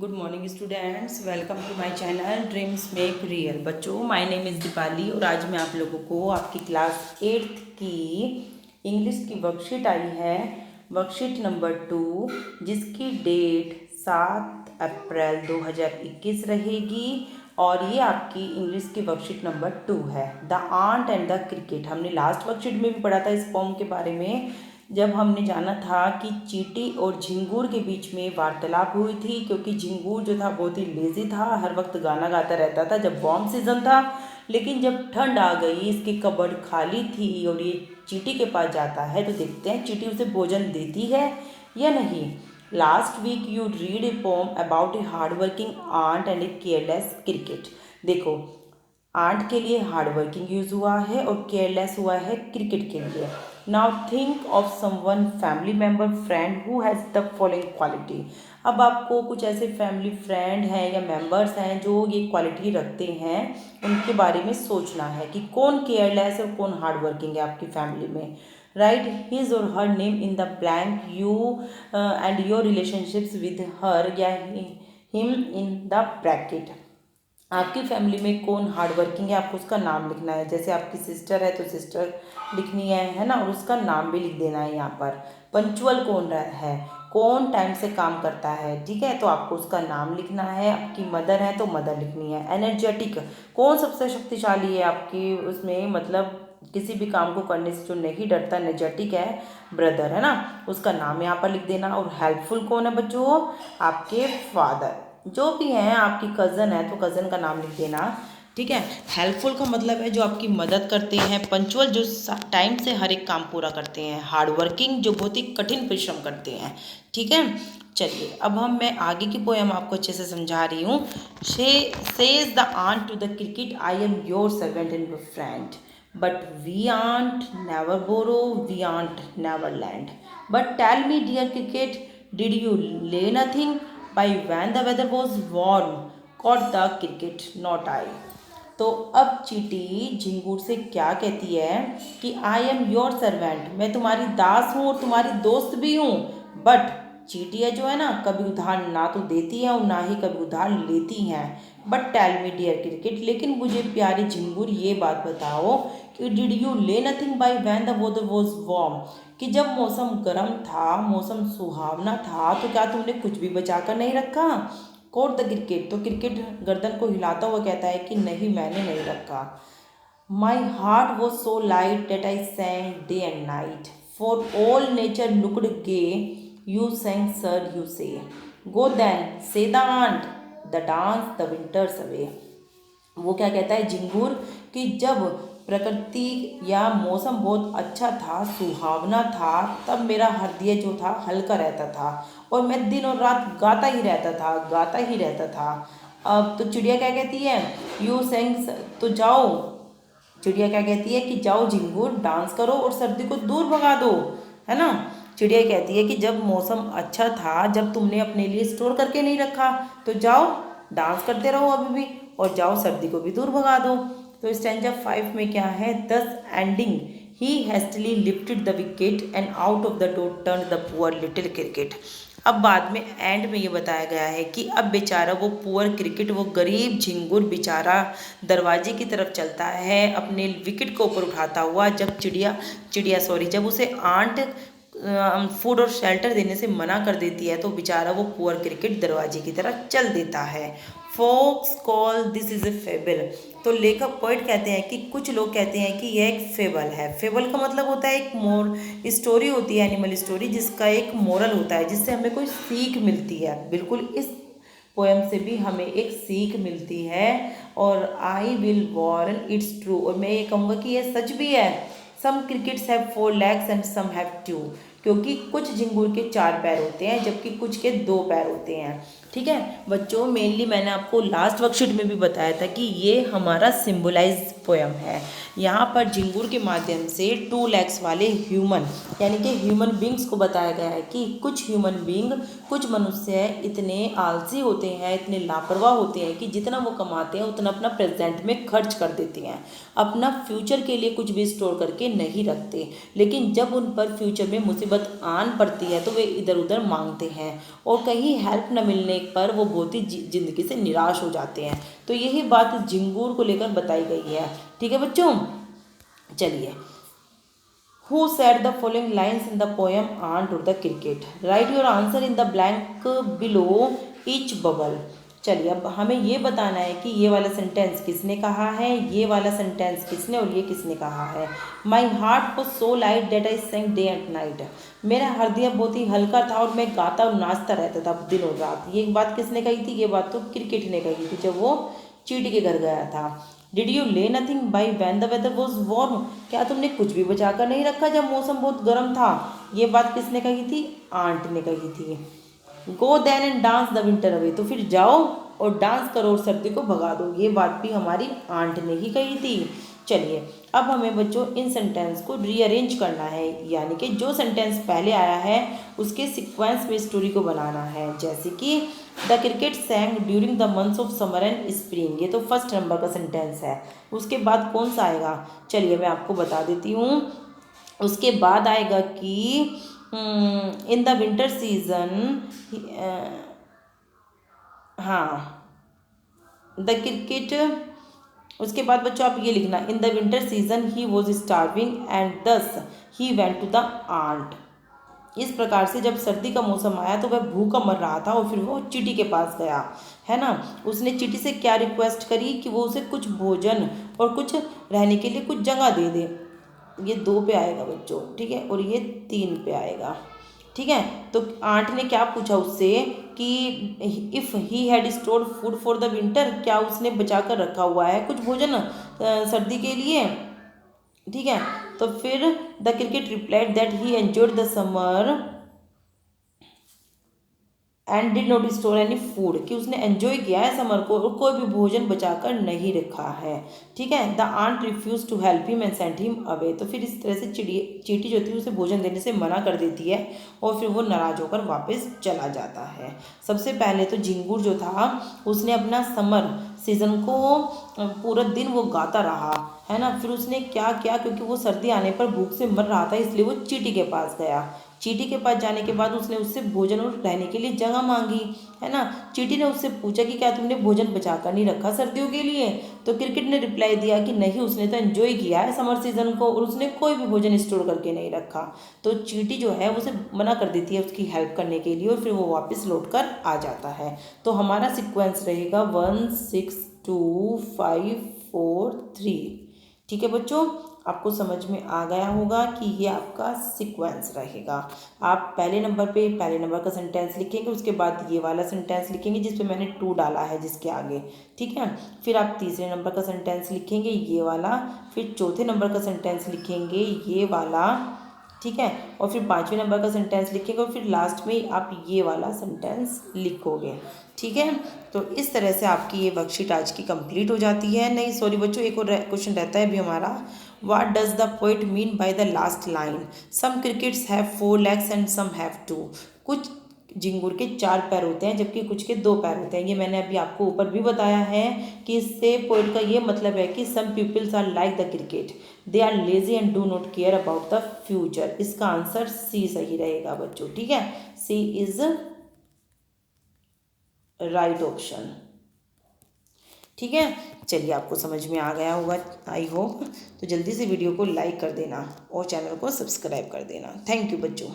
Good morning students, welcome to my channel dreams make real. बच्चों, my name is Deepali और आज मैं आप लोगों को आपकी क्लास 8th की इंग्लिश की वर्कशीट आई है, वर्कशीट नंबर 2, जिसकी डेट 7 अप्रैल 2021 रहेगी। और ये आपकी इंग्लिश की वर्कशीट नंबर 2 है, the ant and the cricket. हमने लास्ट वर्कशीट में भी पढ़ा था इस पोम के बारे में, जब हमने जाना था कि चींटी और झिंगूर के बीच में वार्तालाप हुई थी, क्योंकि झिंगूर जो था बहुत ही लेजी था, हर वक्त गाना गाता रहता था जब बॉम्ब सीजन था। लेकिन जब ठंड आ गई, इसकी कबर्ड खाली थी और ये चींटी के पास जाता है, तो देखते हैं चींटी उसे भोजन देती है या नहीं। Last week you read a poem about a hard working ant and a careless cricket. देखो, आंट के लिए हार्ड वर्किंग यूज हुआ है और केयरलेस हुआ है क्रिकेट के लिए। Now think of someone family member friend who has the following quality. अब आपको कुछ ऐसे फैमिली फ्रेंड हैं या मेंबर्स हैं जो ये क्वालिटी रखते हैं, उनके बारे में सोचना है कि कौन केयरलेस और कौन हार्ड वर्किंग है आपकी फैमिली में। राइट हिज और her name in the blank, you and your relationships with her या हिम इन द ब्रैकेट। आपकी फैमिली में कौन हार्ड वर्किंग है, आपको उसका नाम लिखना है। जैसे आपकी सिस्टर है तो सिस्टर लिखनी है ना, और उसका नाम भी लिख देना है यहाँ पर। पंचुअल कौन है, कौन टाइम से काम करता है, ठीक है, तो आपको उसका नाम लिखना है। आपकी मदर है तो मदर लिखनी है। एनर्जेटिक, कौन सबसे शक्तिशाली है आपकी उसमें, मतलब किसी भी काम को करने से जो नहीं डरता, एनर्जेटिक है, ब्रदर है ना, उसका नाम यहाँ पर लिख देना। और हेल्पफुल कौन है बच्चों, आपके फादर। जो भी हैं, आपकी कज़न है तो कज़न का नाम लिख देना, ठीक है। हेल्पफुल का मतलब है जो आपकी मदद करते हैं। पंचुअल, जो टाइम से हर एक काम पूरा करते हैं। हार्ड वर्किंग, जो बहुत ही कठिन परिश्रम करते हैं, ठीक है। चलिए, अब मैं आगे की पोएम आपको अच्छे से समझा रही हूँ। Says the ant to the cricket, I am your servant and your friend, but we ant never borrow, we ant never lend, but tell me dear cricket, did you lay nothing by when the weather was warm, caught the cricket, not I। तो अब चींटी झिंगूर से क्या कहती है कि आई am your servant, मैं तुम्हारी दास हूँ और तुम्हारी दोस्त भी हूँ। बट चींटियाँ जो है ना, कभी उधार ना तो देती हैं और ना ही कभी उधार लेती हैं। But tell me dear cricket, लेकिन मुझे प्यारी झिंगूर ये बात बताओ कि did you lay nothing by when the weather was warm, कि जब मौसम गर्म था, मौसम सुहावना था, तो क्या तुमने कुछ भी बचा कर नहीं रखा। कोट द क्रिकेट, तो क्रिकेट गर्दन को हिलाता हुआ कहता है कि नहीं, मैंने नहीं रखा। My heart was so light that I sang day and night, for all nature looked gay, you sang sir you say, go then say the ant, the dance the winters away. वो क्या कहता है झिंगूर कि जब प्रकृति या मौसम बहुत अच्छा था, सुहावना था, तब मेरा हृदय जो था हल्का रहता था और मैं दिन और रात गाता ही रहता था, गाता ही रहता था। अब तो चिड़िया क्या कहती है, यू सेंग, तो जाओ, चिड़िया क्या कहती है कि जाओ झिंगूर, डांस करो और सर्दी को दूर भगा दो, है ना। चिड़िया कहती है कि जब मौसम अच्छा था, जब तुमने अपने लिए स्टोर करके नहीं रखा, तो जाओ डांस करते रहो अभी भी, और जाओ सर्दी को भी दूर भगा दो। तो स्टैंजा 5 में क्या है, thus ending he hastily lifted the wicket and out of the door turn the poor little cricket. अब बाद में एंड में ये बताया गया है कि अब बेचारा वो पुअर क्रिकेट, वो गरीब झिंगुर बेचारा दरवाजे की तरफ चलता है अपने विकेट को ऊपर उठाता हुआ। जब जब उसे आंट फूड और शेल्टर देने से मना कर देती है, तो बेचारा वो पुअर क्रिकेट दरवाजे की तरफ चल देता है। Folks call this is a fable, तो लेखक पोइट कहते हैं कि कुछ लोग कहते हैं कि यह एक फेबल है। फेबल का मतलब होता है एक स्टोरी होती है, एनिमल स्टोरी, जिसका एक मोरल होता है, जिससे हमें कोई सीख मिलती है। बिल्कुल इस पोएम से भी हमें एक सीख मिलती है। और I will warn it's true, और मैं ये कहूँगा कि यह सच भी है। Some crickets have 4 legs and some have 2, क्योंकि कुछ झिंगुर के 4 पैर होते हैं जबकि कुछ के 2 पैर होते हैं, ठीक है बच्चों। मेनली मैंने आपको लास्ट वर्कशीट में भी बताया था कि ये हमारा सिंबलाइज पोएम है। यहाँ पर झिंगुर के माध्यम से 2 legs वाले ह्यूमन, यानी कि ह्यूमन बींग्स को बताया गया है कि कुछ ह्यूमन बींग, कुछ मनुष्य इतने आलसी होते हैं, इतने लापरवाह होते हैं कि जितना वो कमाते हैं उतना अपना प्रेजेंट में खर्च कर देते हैं, अपना फ्यूचर के लिए कुछ भी स्टोर करके नहीं रखते। लेकिन जब उन पर फ्यूचर में मुसीबत मुसीबत आन पड़ती है तो वे इधर उधर मांगते हैं और कहीं हेल्प न मिलने पर वो बहुत ही ज़िंदगी से निराश हो जाते हैं। तो यही बात झिंगूर को लेकर बताई गई है। ठीक है बच्चों, चलिए। Who said the following lines in the poem Aunt or the Cricket? Write your answer in the blank below each bubble. चलिए अब हमें ये बताना है कि ये वाला सेंटेंस किसने कहा है, ये वाला सेंटेंस किसने और ये किसने कहा है। My heart was so light that I sang day and night. मेरा हृदय बहुत ही हल्का था और मैं गाता और नाचता रहता था दिन और रात। ये बात किसने कही थी? ये बात तो क्रिकेट ने कही थी जब वो चींटी के घर गया था। Did you lay nothing by when the weather was warm? क्या तुमने कुछ भी बचा कर नहीं रखा जब मौसम बहुत गर्म था? ये बात किसने कही थी? आंट ने कही थी। Go then and dance the winter away, तो फिर जाओ और डांस करो और सर्दी को भगा दो। ये बात भी हमारी आंट ने ही कही थी। चलिए अब हमें बच्चों इन सेंटेंस को रीअरेंज करना है, यानी कि जो सेंटेंस पहले आया है उसके सीक्वेंस में स्टोरी को बनाना है। जैसे कि the cricket सैंग during the months of summer and spring, ये तो फर्स्ट नंबर का सेंटेंस है। उसके बाद कौन सा आएगा? चलिए मैं आपको बता देती हूँ। उसके बाद आएगा कि इन द विंटर सीजन, हाँ द क्रिकेट। उसके बाद बच्चों आप ये लिखना, in the winter season he was starving and thus he went to the ant. इस प्रकार से जब सर्दी का मौसम आया तो वह भूखा मर रहा था और फिर वो चींटी के पास गया, है ना। उसने चींटी से क्या रिक्वेस्ट करी कि वो उसे कुछ भोजन और कुछ रहने के लिए कुछ जगह दे दे। ये 2 पे आएगा बच्चों, ठीक है, और ये 3 पे आएगा। ठीक है, तो आंट ने क्या पूछा उससे कि if he had stored food for the winter, क्या उसने बचा कर रखा हुआ है कुछ भोजन सर्दी के लिए। ठीक है, तो फिर the cricket replied that he enjoyed the summer and did not store any food, कि उसने एंजॉय किया है समर को और कोई भी भोजन बचाकर नहीं रखा है। ठीक है, the ant refuse to help him and sent him away, तो फिर इस तरह से चींटी जो थी उसे भोजन देने से मना कर देती है और फिर वो नाराज होकर वापस चला जाता है। सबसे पहले तो झिंगुर जो था उसने अपना समर सीजन को पूरा दिन वो गाता रहा, है ना। फिर उसने क्या किया, क्योंकि वो सर्दी आने पर भूख से मर रहा था इसलिए वो चींटी के पास गया। चींटी के पास जाने के बाद उसने उससे भोजन और रहने के लिए जगह मांगी, है ना। चींटी ने उससे पूछा कि क्या तुमने भोजन बचा कर नहीं रखा सर्दियों के लिए? तो क्रिकेट ने रिप्लाई दिया कि नहीं, उसने तो एंजॉय किया है समर सीजन को और उसने कोई भी भोजन स्टोर करके नहीं रखा। तो चींटी जो है उसे मना कर देती है उसकी हेल्प करने के लिए और फिर वो वापस लौट कर आ जाता है। तो हमारा सिक्वेंस रहेगा 1 6 2 5 4 3। ठीक है बच्चों, आपको समझ में आ गया होगा कि ये आपका सीक्वेंस रहेगा। आप पहले नंबर का सेंटेंस लिखेंगे, उसके बाद ये वाला सेंटेंस लिखेंगे जिस पे मैंने टू डाला है जिसके आगे। ठीक है, फिर आप तीसरे नंबर का सेंटेंस लिखेंगे ये वाला, फिर चौथे नंबर का सेंटेंस लिखेंगे ये वाला। ठीक है, और फिर 5वें नंबर का सेंटेंस लिखेंगे और फिर लास्ट में आप ये वाला सेंटेंस लिखोगे। ठीक है, तो इस तरह से आपकी ये वर्कशीट आज की कंप्लीट हो जाती है। नहीं सॉरी बच्चों, एक और क्वेश्चन रहता है अभी हमारा। What does the poet mean by the last line? Some crickets have 4 legs and some have 2। कुछ झिंगुर के 4 पैर होते हैं जबकि कुछ के 2 पैर होते हैं। ये मैंने अभी आपको ऊपर भी बताया है कि इससे पोइट का ये मतलब है कि some peoples are like the cricket, they are lazy and do not care about the future. इसका आंसर सी सही रहेगा बच्चों। ठीक है, सी इज राइट ऑप्शन। ठीक है, चलिए आपको समझ में आ गया होगा आई होप। तो जल्दी से वीडियो को लाइक कर देना और चैनल को सब्सक्राइब कर देना। थैंक यू बच्चों।